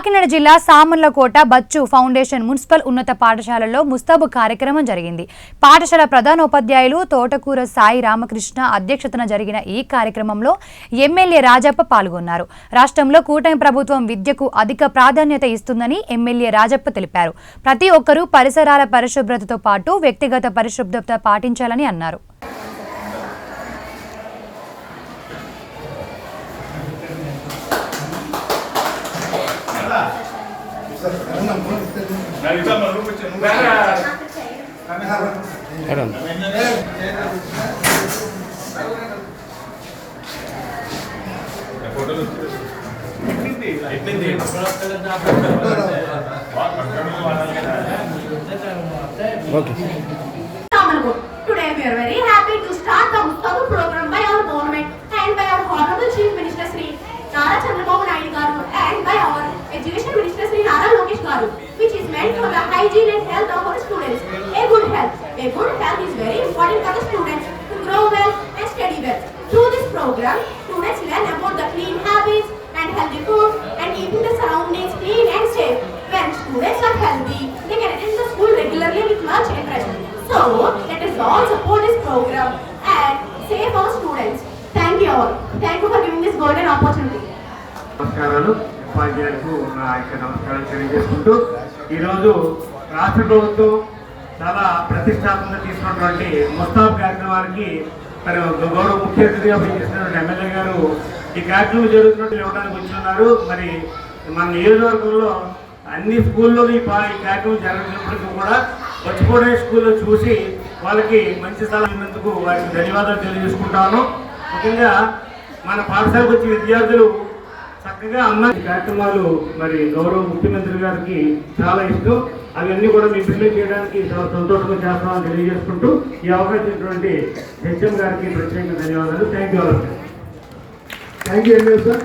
కాకినాడ జిల్లా Samarlakota Bachu foundation municipal ఉన్నత పాఠశాలలో ముస్తాబు కార్యక్రమం జరిగింది. పాఠశాల ప్రధానోపాధ్యాయులు తోటకూర సాయి రామకృష్ణ అధ్యక్షతన జరిగిన ఈ కార్యక్రమంలో ఎమ్మెల్యే రాజప్ప పాల్గొన్నారు. రాష్ట్రంలో కూటమి ప్రభుత్వం విద్యకు అధిక ప్రాధాన్యత ఇస్తుందని ఎమ్మెల్యే రాజప్ప తెలిపారు. ప్రతి ఒక్కరూ పరిసరాల పరిశుభ్రతతో పాటు వ్యక్తిగత పరిశుభ్రత పాటించాలని అన్నారు. Today we are very happy to start the Mustabu program by our government and by our Honorable Chief Minister Sri Nara Chandrababu Naidu Garu and by our Education Minister Sri Nara Lokesh Garu, which is meant for the hygiene and health of our students. A good health is very important for the students to grow well and study well. Through this program, students learn about the clean habits and healthy food and keeping the surroundings clean and safe. When students are healthy, they can attend the school regularly with much interest. So, let us all support this program and save our students. Thank you all. Thank you for giving this golden opportunity. నమస్కారాలు. ఉపాధ్యాయులకు నా యొక్క నమస్కారం తెలియజేసుకుంటూ ఈరోజు రాష్ట్ర ప్రభుత్వం చాలా ప్రతిష్టాత్మకంగా తీసుకున్నటువంటి ముస్తాబ్ కార్యక్రమానికి మరి గౌరవ ముఖ్య అతిథిగా చేసినటువంటి ఎమ్మెల్యే గారు ఈ కార్యక్రమం జరుగుతున్నట్టు ఇవ్వడానికి వచ్చున్నారు. మరి మన నియోజకవర్గంలో అన్ని స్కూల్లో ఈ కార్యక్రమం జరుగుతున్నప్పటికీ కూడా వచ్చిపోయే స్కూల్లో చూసి వాళ్ళకి మంచి స్థలం ఇన్నందుకు వారికి ధన్యవాదాలు తెలియజేసుకుంటాను. ముఖ్యంగా మన పాఠశాలకు వచ్చే విద్యార్థులు చక్కగా అన్న కార్యక్రమాలు మరి గౌరవ ముఖ్యమంత్రి గారికి చాలా ఇష్టం. అవన్నీ కూడా మీ పిల్లలు చేయడానికి చాలా సంతోషంగా చేస్తామని తెలియజేసుకుంటూ ఈ అవకాశం ఇచ్చినటువంటి హెచ్ఎం గారికి ప్రత్యేకంగా ధన్యవాదాలు. Thank you sir.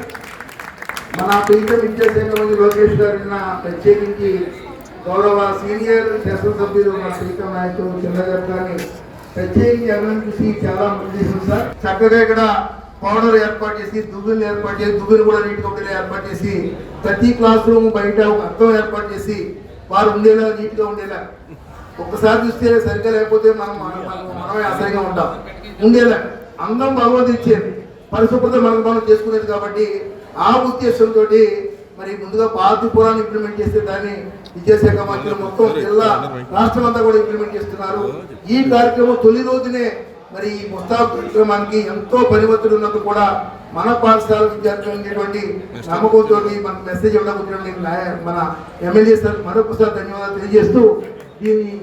మన ప్రీతం విద్యాశాఖ మంత్రి లోకేష్ గారిని ప్రత్యేకించి గౌరవ సీనియర్ శాసనసభ్యులు మన ప్రీతం నాయకులు చంద్రగారు గారిని ప్రత్యేకించి అభినందించి చాలా మంది చేసింది సార్. చక్కగా ఇక్కడ పౌడర్ ఏర్పాటు చేసి దువ్వులు కూడా నీట్గా ఉండేలా ఏర్పాటు చేసి ప్రతి క్లాస్ రూమ్ బయట ఒక అర్థం ఏర్పాటు చేసి వారు ఉండేలా నీట్గా ఉండేలా ఒక్కసారి చూస్తే సరిగ్గా లేకపోతే మనమే అసరిగా ఉంటాం. ఉండేలా అందం భగవంతుడు ఇచ్చేది, పరిశుభ్రత మనం చేసుకునేది. కాబట్టి ఆ ఉద్దేశంతో మరి ముందుగా పాతిపురాన్ని ఇంప్లిమెంట్ చేస్తే దాన్ని విద్యాశాఖ మంత్రులు మొత్తం జిల్లా రాష్ట్రం అంతా కూడా ఇంప్లిమెంట్ చేస్తున్నారు. ఈ కార్యక్రమం తొలి రోజునే మరి ఈ ముస్తాబ్ కార్యక్రమానికి ఎంతో పనివత్తులు ఉన్నందుకు కూడా మన పాఠశాల విద్యార్థులు ఉండేటువంటి నమ్మకంతో మనకు మెసేజ్ ఇవ్వడం మన ఎమ్మెల్యే సార్ మరొకసారి ధన్యవాదాలు తెలియజేస్తూ దీన్ని